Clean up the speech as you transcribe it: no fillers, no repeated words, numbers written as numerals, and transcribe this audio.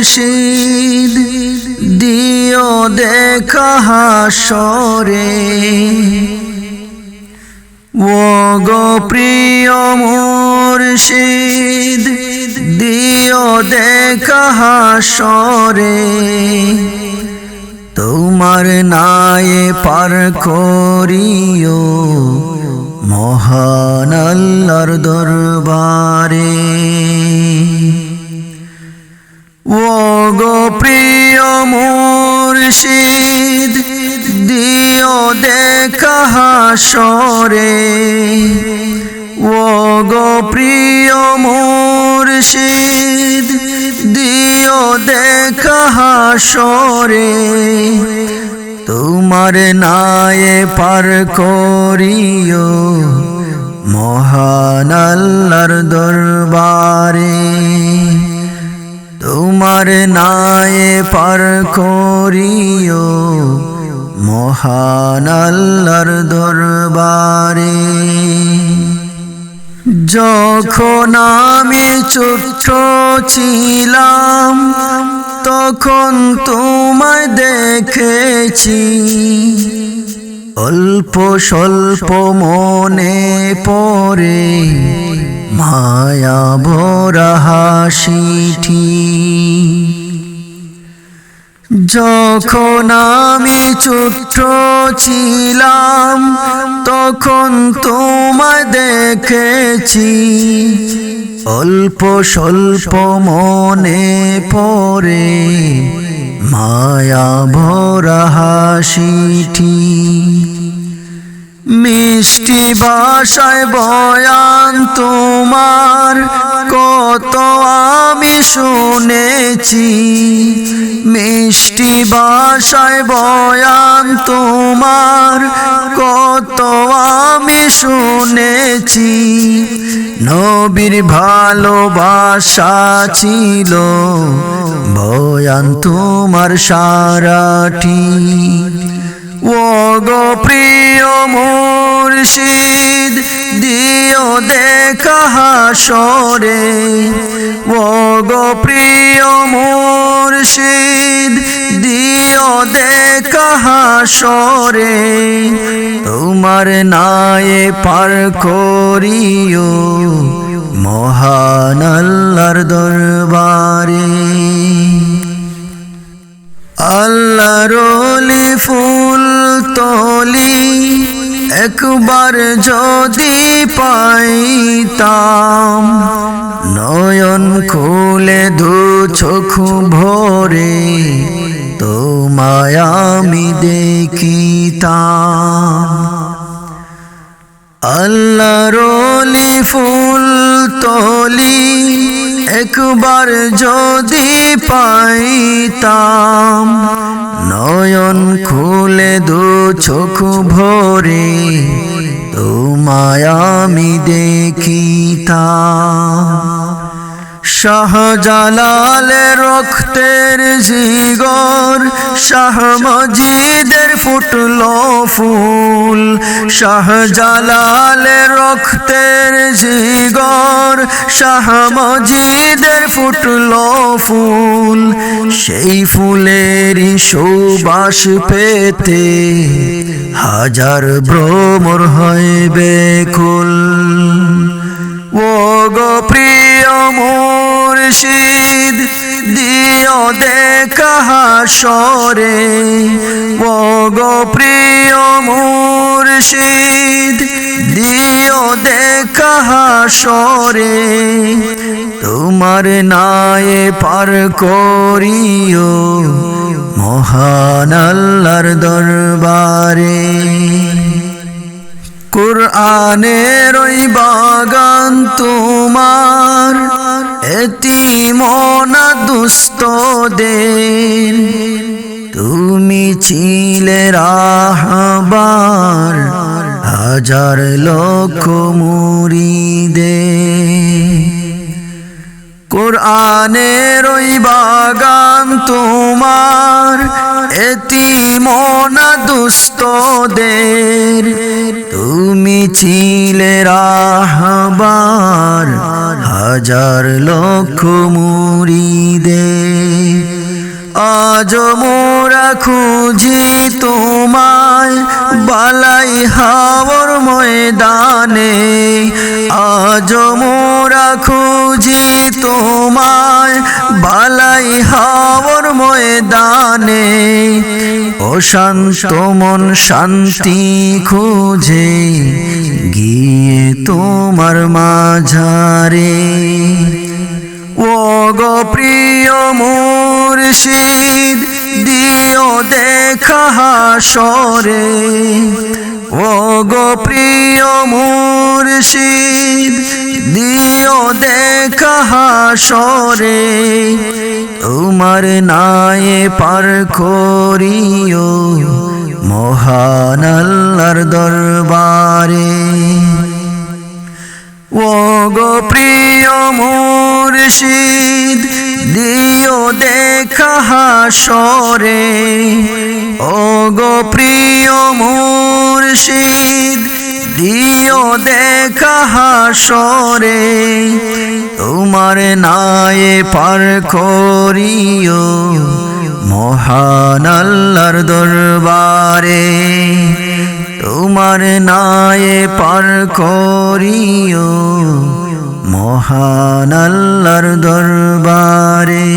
মুর্শিদ দিও দেখা হাসরে ও গো প্রিয় মুর্শিদ দিও দেখা হাসরে তোমার নায়ে পার করিও মহান আল্লাহর দরবারে ও গো প্রিয় মুর্শিদ দিও দেখা হাসরে ও গো প্রিয় মুর্শিদ দিও দেখা হাসরে তোমার নায়ে পার করিও মহান আল্লাহর দরবারে তোমার নায়ে পার করিও মহান আল্লাহর দরবারে যখন আমি ছোট্ট ছিলাম তখন তোমায় দেখেছি অল্প স্বল্প মনে পড়ে মায়া ভরা হাসিটি যখন আমি ছোট্ট ছিলাম তখন তোমায় দেখেছি অল্প স্বল্প মনে পড়ে মায়া ভরা হাসিটি মিষ্টি ভাষায় বয়ান তোমার কত আমি শুনেছি মিষ্টি ভাষায় বয়ান তোমার কত আমি শুনেছি নবীর ভালোবাসা ছিল বয়ান তোমার সারাটি ও গো প্রিয় মুর্শিদ দিও দেখা হাসরে ও গো প্রিয় মুর্শিদ দিও দেখা হাসরে তোমার নায়ে পার করিও মহান আল্লাহর দরবারে আল্লাহর ওলি ফুল তলি একবার যদি পাইতাম নয়ন খুলে দু চোখ ভরে তোমায় আমি দেখিতাম আল্লাহর ওলি ফুল তলি একবার যদি পাইতাম নয়ন খুলে দু চোখ ভরে তোমায় আমি দেখিতাম শাহজালালের রক্তের জিগর শাহ মজিদের ফুটলো ফুল শাহজালালের রক্তের জিগর শাহ মজিদের ফুটলো ফুল সেই ফুলেরই সুবাস পেতে হাজার ভ্রমর হয় বেকুল ও গো প্রিয় মুর্শিদ দিও দেখা হাসরে ও গো প্রিয় মুর্শিদ দিও দেখা হাসরে তোমার নায়ে পার করিও মহান আল্লাহর দরবারে কুরআনের ওই বাগান তোমার এতিম না দুস্থদের তুমি ছিলে রাহবার হাজার লক্ষ মুরিদে কোরআনের ওই বাগান তোমার, এতিম অনাথ দুস্থদের তুমি ছিলে রাহবার হাজার লক্ষ মুরিদের। আজ মোরা খুঁজি তোমায় বালাই হাওর ময়দানে, আজ মোরা খুঁজি তোমায় বালাই হাওর ময়দানে। অশান্ত মন শান্তি খুঁজে গিয়ে তোমার মাঝারে। ও গো প্রিয় মুর্শিদ দিও দেখা হাসরে, ও গো প্রিয় মুর্শিদ দিও দেখা হাসরে। তোমার নায়ে পার করিও মহান আল্লাহর দরবারে। ও গো প্রিয় মুর্শিদ দিও দেখা হাসরে, ও গো প্রিয় মুর্শিদ দিও দেখা হাসরে। তোমার নায়ে পার করিও মহান আল্লাহর দরবারে। তোমার নায়ে পার করিও মহান আল্লাহর দরবারে।